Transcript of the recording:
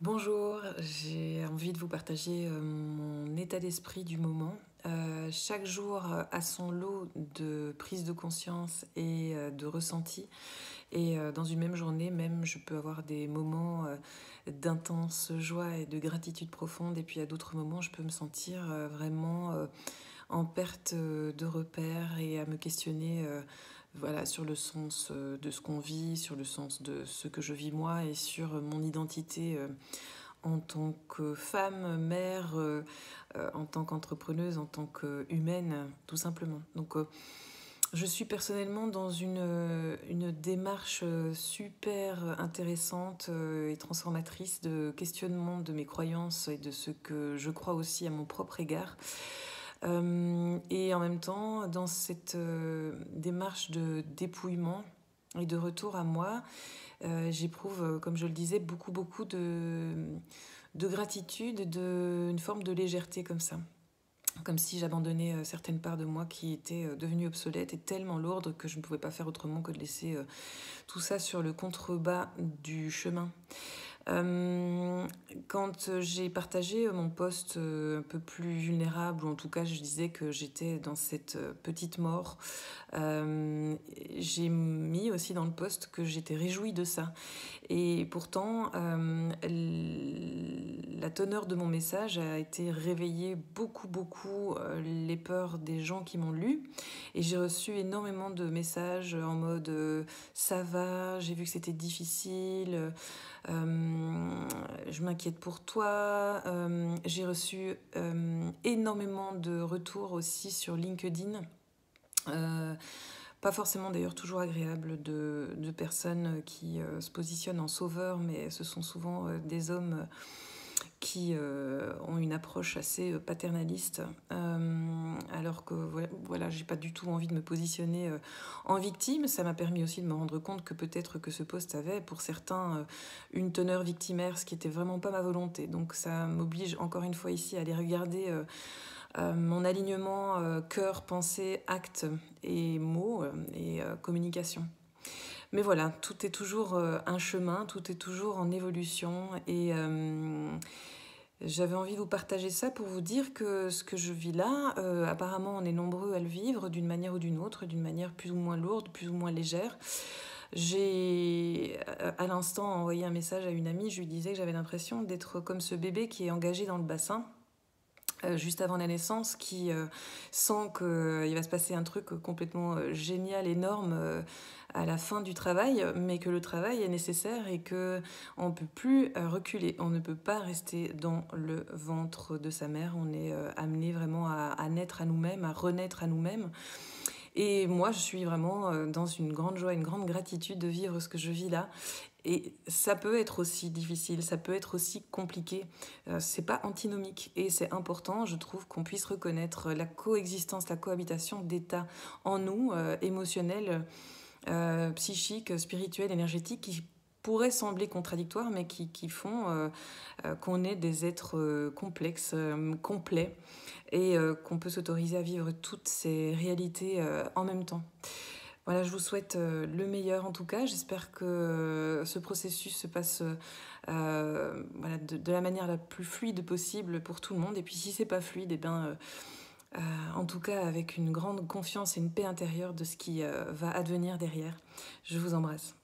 Bonjour, j'ai envie de vous partager mon état d'esprit du moment. Chaque jour a son lot de prise de conscience et de ressenti. Et dans une même journée, même, je peux avoir des moments d'intense joie et de gratitude profonde. Et puis à d'autres moments, je peux me sentir vraiment en perte de repères et à me questionner voilà, sur le sens de ce qu'on vit, sur le sens de ce que je vis moi et sur mon identité en tant que femme, mère, en tant qu'entrepreneuse, en tant qu'humaine, tout simplement. Donc je suis personnellement dans une démarche super intéressante et transformatrice de questionnement de mes croyances et de ce que je crois aussi à mon propre égard. Et en même temps, dans cette démarche de dépouillement et de retour à moi, j'éprouve, comme je le disais, beaucoup de gratitude, une forme de légèreté comme ça. Comme si j'abandonnais certaines parts de moi qui étaient devenues obsolètes et tellement lourdes que je ne pouvais pas faire autrement que de laisser tout ça sur le contrebas du chemin. Euh, Quand j'ai partagé mon poste un peu plus vulnérable, ou en tout cas je disais que j'étais dans cette petite mort, euh, j'ai mis aussi dans le poste que j'étais réjouie de ça. Et pourtant, la teneur de mon message a été réveillée beaucoup les peurs des gens qui m'ont lu. Et j'ai reçu énormément de messages en mode ça va, j'ai vu que c'était difficile, je m'inquiète pour toi. J'ai reçu énormément de retours aussi sur LinkedIn. Euh, Pas forcément d'ailleurs toujours agréable de personnes qui se positionnent en sauveurs, mais ce sont souvent des hommes qui ont une approche assez paternaliste, alors que voilà, j'ai pas du tout envie de me positionner en victime. Ça m'a permis aussi de me rendre compte que peut-être que ce poste avait pour certains une teneur victimaire, ce qui était vraiment pas ma volonté. Donc ça m'oblige encore une fois ici à aller regarder mon alignement cœur, pensée, acte et mots et communication. Mais voilà, tout est toujours un chemin, tout est toujours en évolution et j'avais envie de vous partager ça pour vous dire que ce que je vis là, apparemment on est nombreux à le vivre d'une manière ou d'une autre, d'une manière plus ou moins lourde, plus ou moins légère. J'ai à l'instant envoyé un message à une amie, je lui disais que j'avais l'impression d'être comme ce bébé qui est engagé dans le bassin juste avant la naissance, qui sent qu'il va se passer un truc complètement génial, énorme à la fin du travail, mais que le travail est nécessaire et qu'on ne peut plus reculer. On ne peut pas rester dans le ventre de sa mère. On est amené vraiment à naître à nous-mêmes, à renaître à nous-mêmes. Et moi, je suis vraiment dans une grande joie, une grande gratitude de vivre ce que je vis là. Et ça peut être aussi difficile, ça peut être aussi compliqué. C'est pas antinomique. Et c'est important, je trouve, qu'on puisse reconnaître la coexistence, la cohabitation d'états en nous, émotionnels, psychiques, spirituels, énergétiques, qui pourraient sembler contradictoires, mais qui font qu'on est des êtres complexes, complets, et qu'on peut s'autoriser à vivre toutes ces réalités en même temps. Voilà, je vous souhaite le meilleur en tout cas. J'espère que ce processus se passe voilà, de la manière la plus fluide possible pour tout le monde. Et puis si c'est pas fluide, eh bien, en tout cas avec une grande confiance et une paix intérieure de ce qui va advenir derrière. Je vous embrasse.